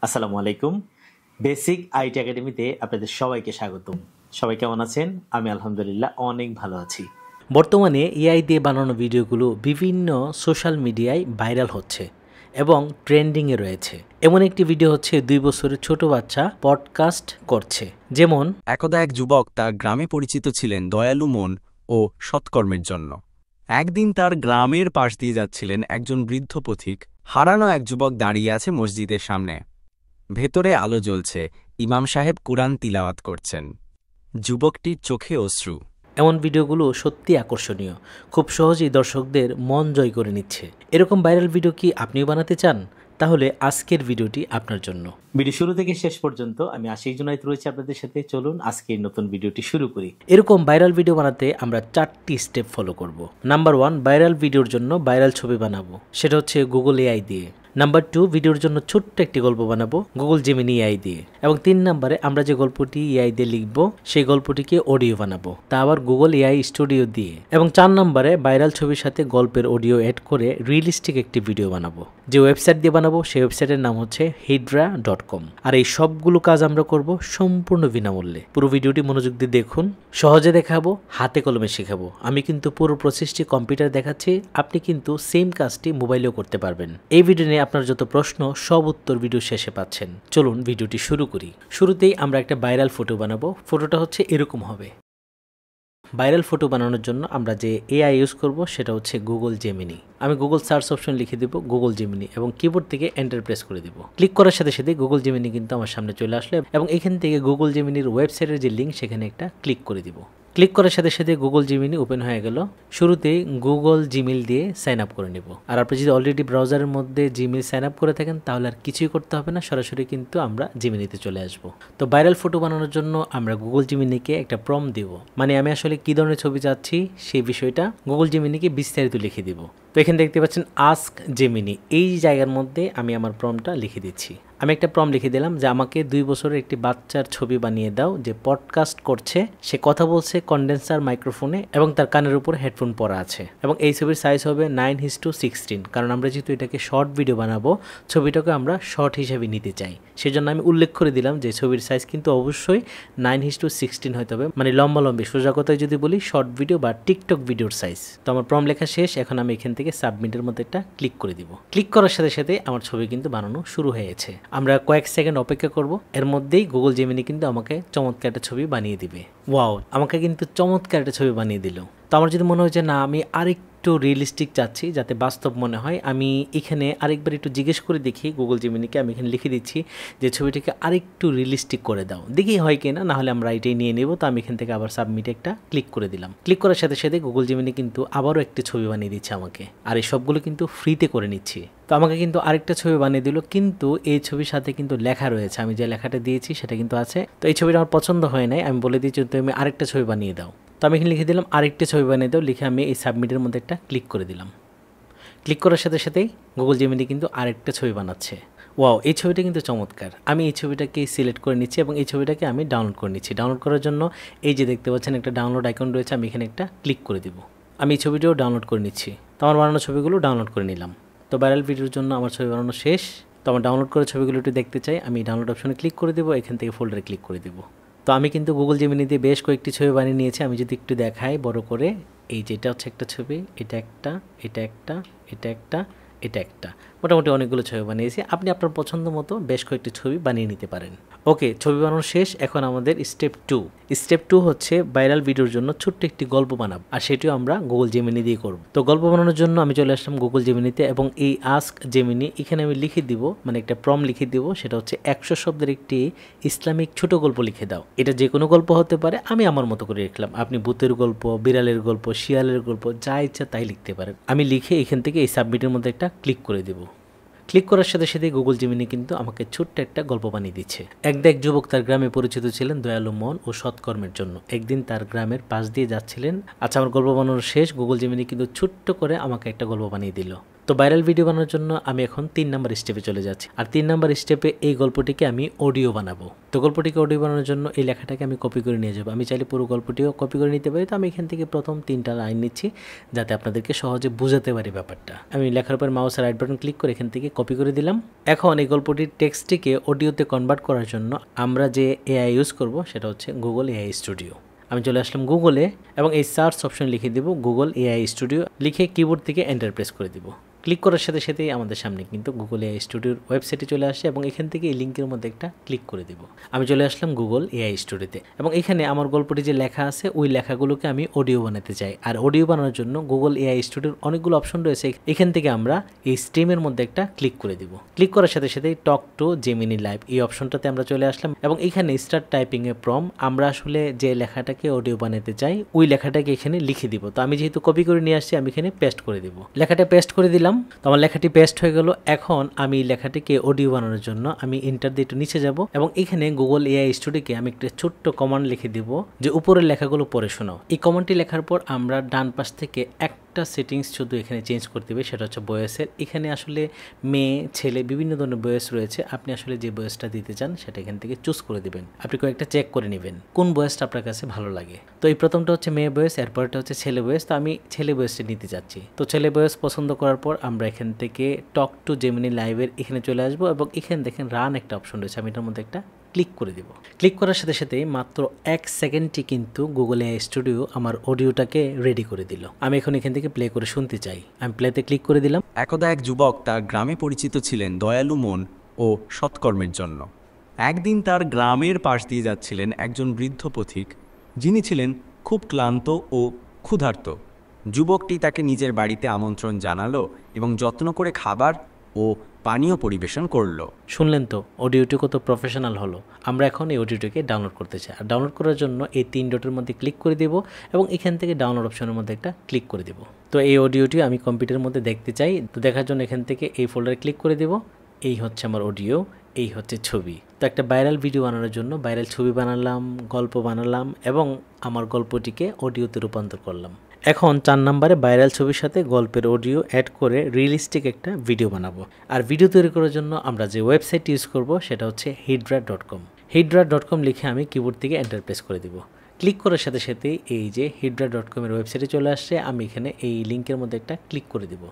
আসসালামু আলাইকুম। Basic IT একাডেমিতে আপনাদের সবাইকে স্বাগতম। সবাই কেমন আছেন? আমি আলহামদুলিল্লাহ অনেক ভালো আছি। বর্তমানে এআই দিয়ে বানানো ভিডিওগুলো বিভিন্ন সোশ্যাল মিডিয়ায় ভাইরাল হচ্ছে এবং ট্রেন্ডিংয়ে রয়েছে। এমন একটি ভিডিও হচ্ছে 2 বছরের ছোট বাচ্চা পডকাস্ট করছে। যেমন একদা এক যুবক তার গ্রামে পরিচিত ছিলেন দয়ালু মন ও সৎকর্মের জন্য। একদিন তার গ্রামের পাশ দিয়ে যাচ্ছিলেন একজন বৃদ্ধ পথিক। হারানো এক যুবক দাঁড়িয়ে আছে মসজিদের সামনে। ভেতরে আলো জ্বলছে, ইমাম সাহেব কুরআন তিলাওয়াত করছেন। যুবকটির চোখে অশ্রু। এমন ভিডিওগুলো সত্যি আকর্ষণীয়, খুব সহজেই দর্শকদের মন জয় করে নিচ্ছে। এরকম ভাইরাল ভিডিও কি আপনিও বানাতে চান? তাহলে আজকের ভিডিওটি আপনার জন্য। ভিডিও শুরু থেকে শেষ পর্যন্ত আমি আশিক জুনায়েদ রয়েছি আপনাদের সাথে। চলুন আজকের নতুন ভিডিওটি শুরু করি। এরকম ভাইরাল ভিডিও বানাতে আমরা 4টি স্টেপ ফলো করব। নাম্বার 1, ভাইরাল ভিডিওর জন্য ভাইরাল ছবি বানাবো, সেটা হচ্ছে গুগল এআই দিয়ে। নাম্বার 2, ভিডিওর জন্য ছোট্ট একটি গল্প বানাবো গুগল জেমিনি এআই দিয়ে। এবং 3 নম্বরে আমরা যে গল্পটি এআই দিয়ে লিখবো সেই গল্পটিকে অডিও বানাবো, তা আবার গুগল এআই স্টুডিও দিয়ে। এবং 4 নম্বরে ভাইরাল ছবির সাথে গল্পের অডিও অ্যাড করে রিয়েলিস্টিক একটি ভিডিও বানাবো। যে ওয়েবসাইট দিয়ে বানাবো সেই ওয়েবসাইটের নাম হচ্ছে hydra.com। আর এই সবগুলো কাজ আমরা করব সম্পূর্ণ বিনামূল্যে। পুরো ভিডিওটি মনোযোগ দিয়ে দেখুন। সহজে দেখাবো, হাতে কলমে শেখাবো। আমি কিন্তু পুরো প্রসেসটি কম্পিউটার দেখাচ্ছি, আপনি কিন্তু সেম কাজটি মোবাইলেও করতে পারবেন। এই ভিডিও নিয়ে আপনার যত প্রশ্ন সব উত্তর ভিডিও শেষে পাচ্ছেন। চলুন ভিডিওটি শুরু করি। শুরুতেই আমরা একটা ভাইরাল ফটো বানাবো। ফটোটা হচ্ছে এরকম হবে। ভাইরাল ফটো বানানোর জন্য আমরা যে এআই ইউজ করব সেটা হচ্ছে গুগল জেমিনি। আমি গুগল সার্চ অপশন লিখে দেব গুগল জেমিনি এবং কিবোর্ড থেকে এন্টার প্রেস করে দেব। ক্লিক করার সাথে সাথে গুগল জেমিনি কিন্তু আমার সামনে চলে আসলো এবং এখান থেকে গুগল জেমিনির ওয়েবসাইটের যে লিঙ্ক সেখানে একটা ক্লিক করে দিব। ক্লিক করার সাথে সাথে গুগল জিমিনি ওপেন হয়ে গেল। শুরুতেই গুগল জিমেইল দিয়ে সাইন আপ করে নেব। আর আপনি যদি অলরেডি ব্রাউজারের মধ্যে জিমেইল সাইন আপ করে থাকেন তাহলে আর কিছুই করতে হবে না, সরাসরি কিন্তু আমরা জিমিনিতে চলে আসব। তো ভাইরাল ফটো বানানোর জন্য আমরা গুগল জিমিনিকে একটা প্রম্পট দিব, মানে আমি আসলে কী ধরনের ছবি চাচ্ছি সেই বিষয়টা গুগল জিমিনিকে বিস্তারিত লিখে দিব। তো এখানে দেখতে পাচ্ছেন আস্ক জেমিনি, এই জায়গার মধ্যে আমি আমার প্রম্পটটা লিখে দিচ্ছি। আমি একটা প্রম্পট লিখে দিলাম যে আমাকে 2 বছরের একটি বাচ্চার ছবি বানিয়ে দাও যে পডকাস্ট করছে, সে কথা বলছে কন্ডেন্সার মাইক্রোফোনে এবং তার কানের উপর হেডফোন পরা আছে। এবং এই ছবির সাইজ হবে 9:16, কারণ আমরা যেহেতু এটাকে শর্ট ভিডিও বানাবো, ছবিটাকে আমরা শর্ট হিসেবে নিতে চাই। সেজন্য আমি উল্লেখ করে দিলাম যে ছবির সাইজ কিন্তু অবশ্যই 9:16 হতে হবে, মানে লম্বালম্বি, সোজা কথায় যদি বলি শর্ট ভিডিও বা টিকটক ভিডিওর সাইজ। তো আমার প্রম্পট লেখা শেষ। এখন আমি এখান থেকে সাবমিটের মধ্যে একটা ক্লিক করে দিব। ক্লিক করার সাথে সাথে আমার ছবি কিন্তু বানানো শুরু হয়েছে। আমরা কয়েক সেকেন্ড অপেক্ষা করব, এর মধ্যেই গুগল জেমিনি কিন্তু আমাকে চমৎকার একটা ছবি বানিয়ে দিবে। ওয়াও, আমাকে কিন্তু চমৎকার একটা ছবি বানিয়ে দিল। তো আমার যদি মনে হয় যে না, আমি আরেকটু রিয়েলিস্টিক চাচ্ছি যাতে বাস্তব মনে হয়, আমি এখানে আরেকবার একটু জিজ্ঞেস করে দেখি গুগল জেমিনিকে। আমি এখানে লিখে দিচ্ছি যে ছবিটিকে আরেকটু রিয়েলিস্টিক করে দাও, দেখি হয় কিনা, না হলে আমরা এটাই নিয়ে নেব। তো আমি এখান থেকে আবার সাবমিটে একটা ক্লিক করে দিলাম। ক্লিক করার সাথে সাথে গুগল জেমিনি কিন্তু আবারও একটি ছবি বানিয়ে দিচ্ছে আমাকে, আর এই সবগুলো কিন্তু ফ্রিতে করে নিচ্ছি। তো আমাকে কিন্তু আরেকটা ছবি বানিয়ে দিল, কিন্তু এই ছবির সাথে কিন্তু লেখা রয়েছে, আমি যে লেখাটা দিয়েছি সেটা কিন্তু আছে। তো এই ছবিটা আমার পছন্দ হয় নাই, আমি বলে দিচ্ছি তুমি আরেকটা ছবি বানিয়ে দাও। তো আমি এখানে লিখে দিলাম আরেকটা ছবি বানিয়ে দাও, লিখে আমি এই সাবমিটের মধ্যে একটা ক্লিক করে দিলাম। ক্লিক করার সাথে সাথেই গুগল জেমিনি কিন্তু আরেকটা ছবি বানাচ্ছে। ওয়াও, এই ছবিটা কিন্তু চমৎকার। আমি এই ছবিটাকে সিলেক্ট করে নিচ্ছি এবং এই ছবিটাকে আমি ডাউনলোড করে নিচ্ছি। ডাউনলোড করার জন্য এই যে দেখতে পাচ্ছেন একটা ডাউনলোড আইকন রয়েছে, আমি এখানে একটা ক্লিক করে দিব। আমি এই ছবিটাও ডাউনলোড করে নিচ্ছি। তো আমার বানানো ছবিগুলো ডাউনলোড করে নিলাম। তো ভাইরাল ভিডিওর জন্য আমার ছবি বানানো শেষ। তো আমার ডাউনলোড করা ছবিগুলো একটু দেখতে চাই, আমি ডাউনলোড অপশনে ক্লিক করে দেবো, এখান থেকে ফোল্ডারে ক্লিক করে দেবো। তো আমি কিন্তু গুগল জেমিনি দিয়ে বেশ কয়েকটি ছবি বানিয়ে নিয়েছি। আমি যদি একটু দেখাই বড় করে, এই যে এটা হচ্ছে একটা ছবি, এটা একটা, এটা একটা, এটা একটা, এটা একটা, মোটামুটি অনেকগুলো ছবি বানিয়েছি। আপনি আপনার পছন্দ মতো বেশ কয়েকটি ছবি বানিয়ে নিতে পারেন। ওকে, ছবি বানানো শেষ। এখন আমাদের স্টেপ 2। স্টেপ 2 হচ্ছে ভাইরাল ভিডিওর জন্য ছোট্ট একটি গল্প বানাবো, আর সেটিও আমরা গুগল জেমিনি দিয়ে করব। তো গল্প বানানোর জন্য আমি চলে আসলাম গুগল জেমিনিতে এবং এই আস্ক জেমিনি এখানে আমি লিখে দিব, মানে একটা প্রম্পট লিখে দিব, সেটা হচ্ছে 100 শব্দের একটি ইসলামিক ছোট গল্প লিখে দাও। এটা যে কোনো গল্প হতে পারে, আমি আমার মতো করে লিখলাম। আপনি ভূতের গল্প, বিড়ালের গল্প, শিয়ালের গল্প, যা ইচ্ছা তাই লিখতে পারেন। আমি লিখে এখান থেকে এই সাবমিটের মধ্যে একটা ক্লিক করে দেব। ক্লিক করার সাথে সাথে গুগল জেমিনি কিন্তু আমাকে ছোট্ট একটা গল্প বানিয়ে দিচ্ছে। এক যুবক তার গ্রামে পরিচিত ছিলেন দয়ালু মন ও সৎকর্মের জন্য। একদিন তার গ্রামের পাশ দিয়ে যাচ্ছিলেন। আচ্ছা, আমার গল্প বানানো শেষ। গুগল জেমিনি কিন্তু ছোট্ট করে আমাকে একটা গল্প বানিয়ে দিল। তো ভাইরাল ভিডিও বানানোর জন্য আমি এখন 3 নাম্বার স্টেপে চলে যাচ্ছি। আর 3 নাম্বার স্টেপে এই গল্পটিকে আমি অডিও বানাবো। তো গল্পটিকে অডিও বানানোর জন্য এই লেখাটাকে আমি কপি করে নিয়ে যাবো। আমি চাইলে পুরো গল্পটিও কপি করে নিতে পারি। তো আমি এখান থেকে প্রথম 3টা লাইন নিচ্ছি যাতে আপনাদেরকে সহজে বোঝাতে পারি ব্যাপারটা। আমি লেখার উপর মাউসের রাইট বাটন ক্লিক করে এখান থেকে কপি করে দিলাম। এখন এই গল্পটির টেক্সটটিকে অডিওতে কনভার্ট করার জন্য আমরা যে এআই ইউজ করব সেটা হচ্ছে গুগল এআই স্টুডিও। আমি চলে আসলাম গুগলে এবং এই সার্চ অপশন লিখে দিব গুগল এআই স্টুডিও, লিখে কিবোর্ড থেকে এন্টার প্রেস করে দিব। ক্লিক করার সাথে সাথেই আমাদের সামনে কিন্তু গুগল এআই স্টুডিওর ওয়েবসাইটে চলে আসে এবং এখান থেকে এই লিঙ্কের মধ্যে একটা ক্লিক করে দিব। আমি চলে আসলাম গুগল এআই স্টুডিওতে এবং এখানে আমার গল্পটি যে লেখা আছে ওই লেখাগুলোকে আমি অডিও বানাতে চাই। আর অডিও বানানোর জন্য গুগল এআই স্টুডিওর অনেকগুলো অপশন রয়েছে। এখান থেকে আমরা এই স্ট্রিমের মধ্যে একটা ক্লিক করে দিব। ক্লিক করার সাথে সাথেই টক টু জেমিনি লাইভ এই অপশনটাতে আমরা চলে আসলাম এবং এখানে স্টার্ট টাইপিং এ প্রম আমরা আসলে যে লেখাটাকে অডিও বানাতে চাই ওই লেখাটাকে এখানে লিখে দিব। তো আমি যেহেতু কপি করে নিয়ে আসছি আমি এখানে পেস্ট করে দিব। লেখাটা পেস্ট করে দিলাম। তো আমার লেখাটি পেস্ট হয়ে গেল। এখন আমি লেখাটিকে অডিও বানানোর জন্য আমি এন্টার দিয়ে একটু নিচে যাব এবং এখানে গুগল এআই স্টুডিওকে আমি একটা ছোট্ট কমান্ড লিখে দিব যে উপরের লেখাগুলো পড়ে শোনাও। এই কমান্ডটি লেখার পর আমরা ডান পাশ থেকে একটা সেটিংস শুধু এখানে চেঞ্জ করতে হবে, সেটা হচ্ছে বয়সের। এখানে আসলে মেয়ে ছেলে বিভিন্ন ধরনের বয়স রয়েছে। আপনি আসলে যে বয়সটা দিতে চান সেটা এখান থেকে চুজ করে দিবেন। আপনি কয়েকটা চেক করে নেবেন কোন বয়সটা আপনার কাছে ভালো লাগে। তো এই প্রথমটা হচ্ছে মেয়ে বয়স, এরপরটা হচ্ছে ছেলে বয়স। তো আমি ছেলে বয়সটা নিতে চাচ্ছি। তো ছেলে বয়স পছন্দ করার পর আমরা এখান থেকে টক টু জেমিনি লাইভের এখানে চলে আসবো এবং এখানে দেখেন রান একটা অপশন রয়েছে। আমি এটার মধ্যে একটা ক্লিক করে দিব। ক্লিক করার সাথে সাথে মাত্র 1 সেকেন্ডটি কিন্তু গুগল এআই স্টুডিও আমার অডিওটাকে রেডি করে দিল। আমি এখন এখান থেকে প্লে করে শুনতে চাই। আমি প্লেতে ক্লিক করে দিলাম। একদা এক যুবক তার গ্রামে পরিচিত ছিলেন দয়ালু মন ও সৎকর্মের জন্য। একদিন তার গ্রামের পাশ দিয়ে যাচ্ছিলেন একজন বৃদ্ধ পথিক, যিনি ছিলেন খুব ক্লান্ত ও ক্ষুধার্ত। যুবকটি তাকে নিজের বাড়িতে আমন্ত্রণ জানালো এবং যত্ন করে খাবার ও পানীয় পরিবেশন করলো। শুনলেন তো অডিওটি কত প্রফেশনাল হলো। আমরা এখন এই অডিওটিকে ডাউনলোড করতে চাই। আর ডাউনলোড করার জন্য এই 3 ডটের মধ্যে ক্লিক করে দেব এবং এখান থেকে ডাউনলোড অপশনের মধ্যে একটা ক্লিক করে দেব। তো এই অডিওটি আমি কম্পিউটারের মধ্যে দেখতে চাই। তো দেখার জন্য এখান থেকে এই ফোল্ডারে ক্লিক করে দেব। এই হচ্ছে আমার অডিও, এই হচ্ছে ছবি। তো একটা ভাইরাল ভিডিও বানানোর জন্য ভাইরাল ছবি বানালাম, গল্প বানালাম এবং আমার গল্পটিকে অডিওতে রূপান্তর করলাম। এখন 4 নম্বরে ভাইরাল ছবির সাথে গল্পের অডিও অ্যাড করে রিয়েলিস্টিক একটা ভিডিও বানাবো। আর ভিডিও তৈরি করার জন্য আমরা যে ওয়েবসাইট ইউজ করব সেটা হচ্ছে hydra.com। hydra.com লিখে আমি কিবোর্ড থেকে এন্টার প্রেস করে দিব। ক্লিক করার সাথে সাথে এই যে hydra.com এর ওয়েবসাইটে চলে আসছে। আমি এখানে এই লিঙ্কের মধ্যে একটা ক্লিক করে দিব।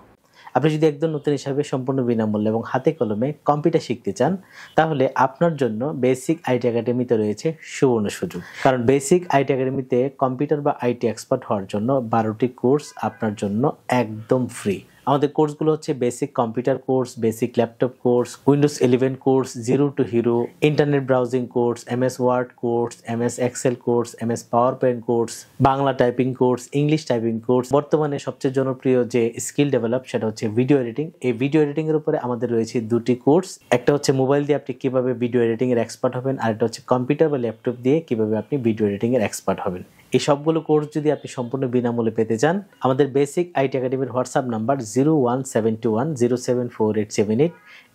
আপনি যদি একদম নতুন হিসাবে সম্পূর্ণ বিনামূল্যে এবং হাতে কলমে কম্পিউটার শিখতে চান তাহলে আপনার জন্য বেসিক আইটি একাডেমিতে রয়েছে সুবর্ণ সুযোগ। কারণ বেসিক আইটি একাডেমিতে কম্পিউটার বা আইটি এক্সপার্ট হওয়ার জন্য 12টি কোর্স আপনার জন্য একদম ফ্রি। আমাদের কোর্সগুলো হচ্ছে basic computer course, basic laptop course, Windows 11 course, zero to hero, internet browsing course, MS Word course, MS Excel course, MS PowerPoint course, Bangla typing course, English typing course. বর্তমানে সবচেয়ে জনপ্রিয় যে স্কিল ডেভেলপ সেটা হচ্ছে video editing. এই video editing এর উপরে আমাদের রয়েছে 2টি কোর্স। একটা হচ্ছে মোবাইল দিয়ে আপনি কিভাবে ভিডিও এডিটিং এর এক্সপার্ট হবেন, আর একটা হচ্ছে কম্পিউটার বা ল্যাপটপ দিয়ে কিভাবে আপনি ভিডিও এডিটিং এর এক্সপার্ট হবেন। এই সবগুলো কোর্স যদি আপনি সম্পূর্ণ বিনামূল্যে পেতে চান আমাদের বেসিক আইটি একাডেমির হোয়াটসঅ্যাপ নাম্বার 01721074878।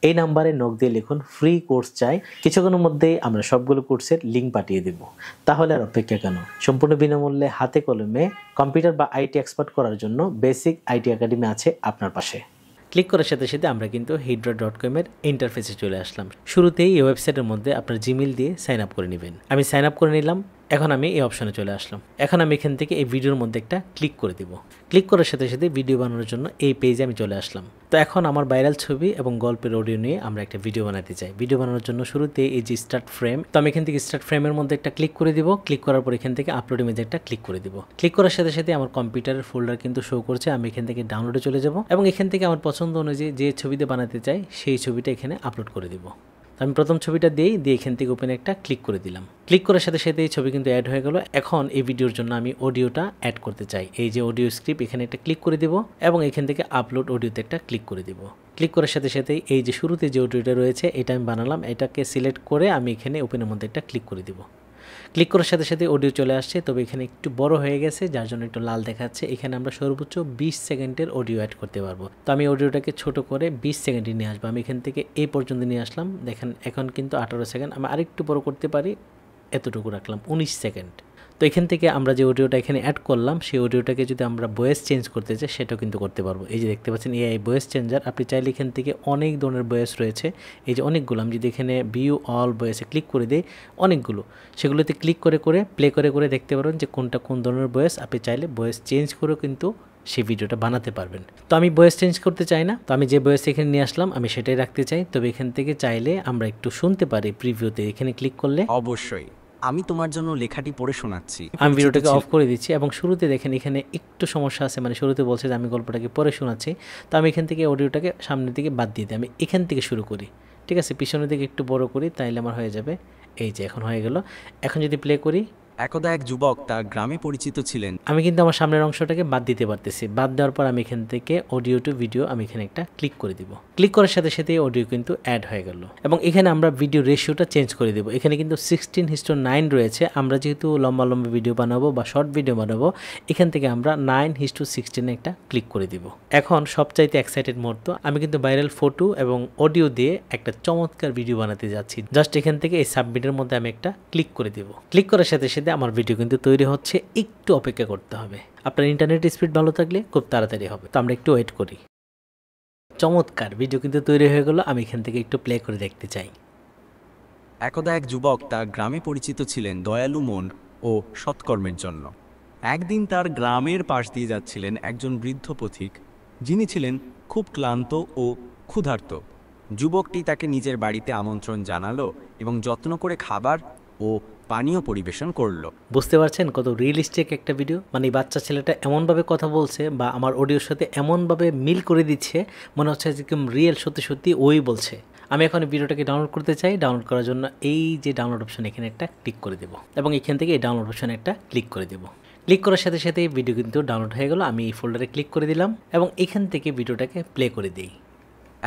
এই নাম্বারে নক দিয়ে লিখুন ফ্রি কোর্স চাই। কিছুক্ষণের মধ্যেই আমরা সবগুলো কোর্সের লিঙ্ক পাঠিয়ে দেব। তাহলে আর অপেক্ষা কেন, সম্পূর্ণ বিনামূল্যে হাতে কলমে কম্পিউটার বা আইটি এক্সপার্ট করার জন্য বেসিক আইটি একাডেমি আছে আপনার পাশে। ক্লিক করার সাথে সাথে আমরা কিন্তু hydra.com এর ইন্টারফেসে চলে আসলাম। শুরুতেই এই ওয়েবসাইটের মধ্যে আপনার জিমেইল দিয়ে সাইন আপ করে নেবেন। আমি সাইন আপ করে নিলাম। এখন আমি এই অপশনে চলে আসলাম। এখন আমি এখান থেকে এই ভিডিওর মধ্যে একটা ক্লিক করে দিব। ক্লিক করার সাথে সাথে ভিডিও বানানোর জন্য এই পেজে আমি চলে আসলাম। তো এখন আমার ভাইরাল ছবি এবং গল্পের অডিও নিয়ে আমরা একটা ভিডিও বানাতে চাই। ভিডিও বানানোর জন্য শুরুতে এই যে স্টার্ট ফ্রেম, তো আমি এখান থেকে স্টার্ট ফ্রেমের মধ্যে একটা ক্লিক করে দিব। ক্লিক করার পর এখান থেকে আপলোড ইমেজে একটা ক্লিক করে দিব। ক্লিক করার সাথে সাথে আমার কম্পিউটারের ফোল্ডার কিন্তু শো করছে। আমি এখান থেকে ডাউনলোডে চলে যাব এবং এখান থেকে আমার পছন্দ অনুযায়ী যে ছবিতে বানাতে চাই সেই ছবিটা এখানে আপলোড করে দিব। আমি প্রথম ছবিটা দিয়ে এখান থেকে ওপেন একটা ক্লিক করে দিলাম। ক্লিক করার সাথে সাথে এই ছবি কিন্তু অ্যাড হয়ে গেল। এখন এই ভিডিওর জন্য আমি অডিওটা অ্যাড করতে চাই। এই যে অডিও স্ক্রিপ্ট এখানে একটা ক্লিক করে দিব এবং এখান থেকে আপলোড অডিওতে একটা ক্লিক করে দিব। ক্লিক করার সাথে সাথে এই যে শুরুতে যে অডিওটা রয়েছে এটা আমি বানালাম, এটাকে সিলেক্ট করে আমি এখানে ওপেনের মধ্যে একটা ক্লিক করে দিব। ক্লিক করার সাথে সাথে অডিও চলে আসছে, তবে এখানে একটু বড় হয়ে গেছে যার জন্য একটু লাল দেখাচ্ছে। এখানে আমরা সর্বোচ্চ 20 সেকেন্ডের অডিও অ্যাড করতে পারবো। তো আমি অডিওটাকে ছোট করে 20 সেকেন্ডে নিয়ে আসবো। আমি এখান থেকে এই পর্যন্ত নিয়ে আসলাম। দেখেন এখন কিন্তু 18 সেকেন্ড। আমি আরেকটু বড় করতে পারি, এতটুকু রাখলাম 19 সেকেন্ড। তো তো এখান থেকে আমরা যে অডিওটা এখানে অ্যাড করলাম সেই অডিওটাকে যদি আমরা ভয়েস চেঞ্জ করতে চাই সেটাও কিন্তু করতে পারবো। এই যে দেখতে পাচ্ছেন এআই ভয়েস চেঞ্জার, আপনি চাইলে এখান থেকে অনেক ধরনের ভয়েস রয়েছে। এই যে অনেকগুলো, আমি যদি এখানে ভিউ অল ভয়েসে ক্লিক করে দিই অনেকগুলো, সেগুলোতে ক্লিক করে প্লে করে দেখতে পারেন যে কোনটা কোন ধরনের ভয়েস। আপনি চাইলে ভয়েস চেঞ্জ করেও কিন্তু সেই ভিডিওটা বানাতে পারবেন। তো আমি ভয়েস চেঞ্জ করতে চাই না, তো আমি যে ভয়েস এখানে নিয়ে আসলাম আমি সেটাই রাখতে চাই। তবে এখান থেকে চাইলে আমরা একটু শুনতে পারি প্রিভিউতে, এখানে ক্লিক করলে। অবশ্যই আমি তোমার জন্য লেখাটি পড়ে শোনাচ্ছি। আমি ভিডিওটাকে অফ করে দিচ্ছি এবং শুরুতে দেখেন এখানে একটু সমস্যা আছে, মানে শুরুতে বলছে যে আমি গল্পটাকে পড়ে শোনাচ্ছি। তো আমি এখান থেকে অডিওটাকে সামনের দিকে বাদ দিয়ে দিই, আমি এখান থেকে শুরু করি, ঠিক আছে? পিছনের দিকে একটু বড় করি, তাইলে আমার হয়ে যাবে। এই যে এখন হয়ে গেল। এখন যদি প্লে করি, একদা এক যুবক তার গ্রামে পরিচিত ছিলেন। আমি কিন্তু আমার সামনের অংশটাকে বাদ দিতে পারতেছি। বাদ দেওয়ার পর আমি এখান থেকে অডিও টু ভিডিও আমি এখানে একটা ক্লিক করে দিব। ক্লিক করার সাথে সাথে অডিও কিন্তু অ্যাড হয়ে গেল এবং এখানে আমরা ভিডিও রেশিওটা চেঞ্জ করে দেবো। এখানে কিন্তু 16:9 রয়েছে। আমরা যেহেতু লম্বা ভিডিও বানাবো বা শর্ট ভিডিও বানাবো, এখান থেকে আমরা 9:16 একটা ক্লিক করে দিব। এখন সবচাইতে এক্সাইটেড মুহূর্ত, আমি কিন্তু ভাইরাল ফটো এবং অডিও দিয়ে একটা চমৎকার ভিডিও বানাতে যাচ্ছি। জাস্ট এখান থেকে এই সাবমিটের মধ্যে আমি একটা ক্লিক করে দিব। ক্লিক করার সাথে সাথে আমার ভিডিও কিন্তু তৈরি হচ্ছে। একটু অপেক্ষা করতে হবে, আপনার ইন্টারনেট স্পিড ভালো থাকলে খুব তাড়াতাড়ি হবে। তো আমরা একটু ওয়েট করি। চমৎকার ভিডিও কিন্তু তৈরি হয়ে গেল। আমি এখান থেকে একটু প্লে করে দেখতে চাই। একদা এক যুবক তার গ্রামে পরিচিত ছিলেন দয়ালু মন ও সৎকর্মের জন্য। একদিন তার গ্রামের পাশ দিয়ে যাচ্ছিলেন একজন বৃদ্ধ পথিক, যিনি ছিলেন খুব ক্লান্ত ও ক্ষুধার্ত। যুবকটি তাকে নিজের বাড়িতে আমন্ত্রণ জানালো এবং যত্ন করে খাবার ও পানীয় পরিবেশন করলো। বুঝতে পারছেন কত রিয়েলিস্টিক একটা ভিডিও? মানে এই বাচ্চা ছেলেটা এমনভাবে কথা বলছে বা আমার অডিওর সাথে এমনভাবে মিল করে দিচ্ছে, মনে হচ্ছে যে রিয়েল, সত্যি সত্যি ওই বলছে। আমি এখন ভিডিওটাকে ডাউনলোড করতে চাই। ডাউনলোড করার জন্য এই যে ডাউনলোড অপশন এখানে একটা ক্লিক করে দেবো এবং এখান থেকে এই ডাউনলোড অপশনে একটা ক্লিক করে দেবো। ক্লিক করার সাথে সাথে ভিডিও কিন্তু ডাউনলোড হয়ে গেল। আমি এই ফোল্ডারে ক্লিক করে দিলাম এবং এখান থেকে ভিডিওটাকে প্লে করে দিই।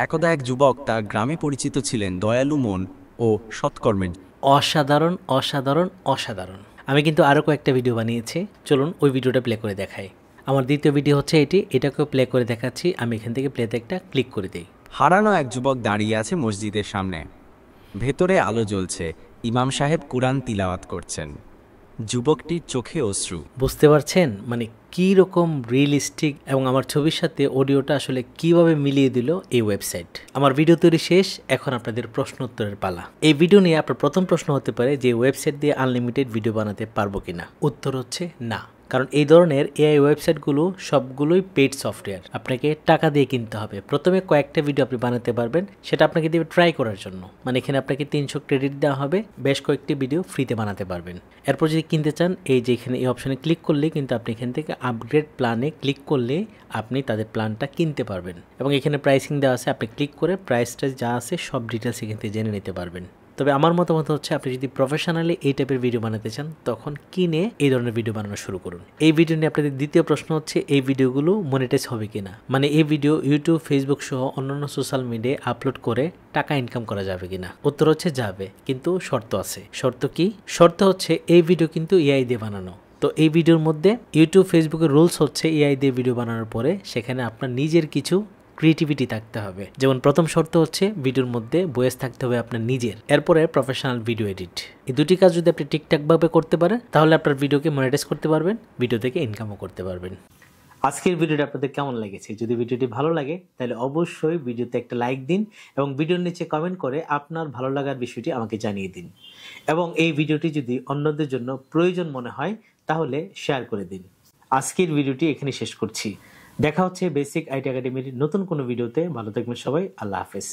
একদা এক যুবক তার গ্রামে পরিচিত ছিলেন দয়ালু মন ও সৎকর্মের। অসাধারণ অসাধারণ অসাধারণ। আমি কিন্তু আরও কয়েকটা ভিডিও বানিয়েছি, চলুন ওই ভিডিওটা প্লে করে দেখাই। আমার দ্বিতীয় ভিডিও হচ্ছে এটাকেও প্লে করে দেখাচ্ছি। আমি এখান থেকে প্লেতে একটা ক্লিক করে দিই। হারানো এক যুবক দাঁড়িয়ে আছে মসজিদের সামনে। ভেতরে আলো জ্বলছে, ইমাম সাহেব কুরআন তিলাওয়াত করছেন। যুবকটির চোখে অশ্রু। বুঝতে পারছেন মানে কী রকম রিয়েলিস্টিক এবং আমার ছবির সাথে অডিওটা আসলে কিভাবে মিলিয়ে দিল এই ওয়েবসাইট। আমার ভিডিও তৈরি শেষ, এখন আপনাদের প্রশ্ন উত্তরের পালা। এই ভিডিও নিয়ে আপনার প্রথম প্রশ্ন হতে পারে যে ওয়েবসাইট দিয়ে আনলিমিটেড ভিডিও বানাতে পারবো কিনা। উত্তর হচ্ছে না, কারণ এই ধরনের এআই ওয়েবসাইটগুলো সবগুলোই পেইড সফটওয়্যার, আপনাকে টাকা দিয়ে কিনতে হবে। প্রথমে কয়েকটা ভিডিও আপনি বানাতে পারবেন, সেটা আপনাকে দেবে ট্রাই করার জন্য। মানে এখানে আপনাকে 300 ক্রেডিট দেওয়া হবে, বেশ কয়েকটি ভিডিও ফ্রিতে বানাতে পারবেন। এরপর যদি কিনতে চান, এই যে এখানে এই অপশনে ক্লিক করলে কিন্তু আপনি এখান থেকে আপগ্রেড প্ল্যানে ক্লিক করলে আপনি তাদের প্ল্যানটা কিনতে পারবেন এবং এখানে প্রাইসিং দেওয়া আছে। আপনি ক্লিক করে প্রাইসটা যা আছে সব ডিটেলস এখান থেকে জেনে নিতে পারবেন। তবে আমার মতামত হচ্ছে আপনি যদি প্রফেশনালি এই টাইপের ভিডিও বানাতে চান, তখন কিনে এই ধরনের ভিডিও বানানো শুরু করুন। এই ভিডিও নিয়ে আপনাদের দ্বিতীয় প্রশ্ন হচ্ছে এই ভিডিওগুলো মনিটাইজ হবে কিনা, মানে এই ভিডিও ইউটিউব, ফেসবুক সহ অন্যান্য সোশ্যাল মিডিয়ায় আপলোড করে টাকা ইনকাম করা যাবে কিনা। উত্তর হচ্ছে যাবে, কিন্তু শর্ত আছে। শর্ত কি? শর্ত হচ্ছে এই ভিডিও কিন্তু এআই দিয়ে বানানো। তো এই ভিডিওর মধ্যে ইউটিউব, ফেসবুকের রুলস হচ্ছে এআই দিয়ে ভিডিও বানানোর পরে সেখানে আপনার নিজের কিছু ক্রিয়েটিভিটি থাকতে হবে। যেমন প্রথম শর্ত হচ্ছে ভিডিওর মধ্যে ভয়েস থাকতে হবে আপনার নিজের, এরপরে প্রফেশনাল ভিডিও এডিট। এই দুটি কাজ যদি আপনি ঠিকঠাকভাবে করতে পারেন, তাহলে আপনার ভিডিওকে মনিটাইজ করতে পারবেন, ভিডিও থেকে ইনকামও করতে পারবেন। আজকের ভিডিওটা আপনাদের কেমন লেগেছে? যদি ভিডিওটি ভালো লাগে তাহলে অবশ্যই ভিডিওতে একটা লাইক দিন এবং ভিডিওর নিচে কমেন্ট করে আপনার ভালো লাগার বিষয়টি আমাকে জানিয়ে দিন। এবং এই ভিডিওটি যদি অন্যদের জন্য প্রয়োজন মনে হয় তাহলে শেয়ার করে দিন। আজকের ভিডিওটি এখানে শেষ করছি। দেখা হচ্ছে বেসিক আইটি একাডেমির নতুন কোনো ভিডিওতে। ভালো থাকবেন সবাই। আল্লাহ হাফেজ।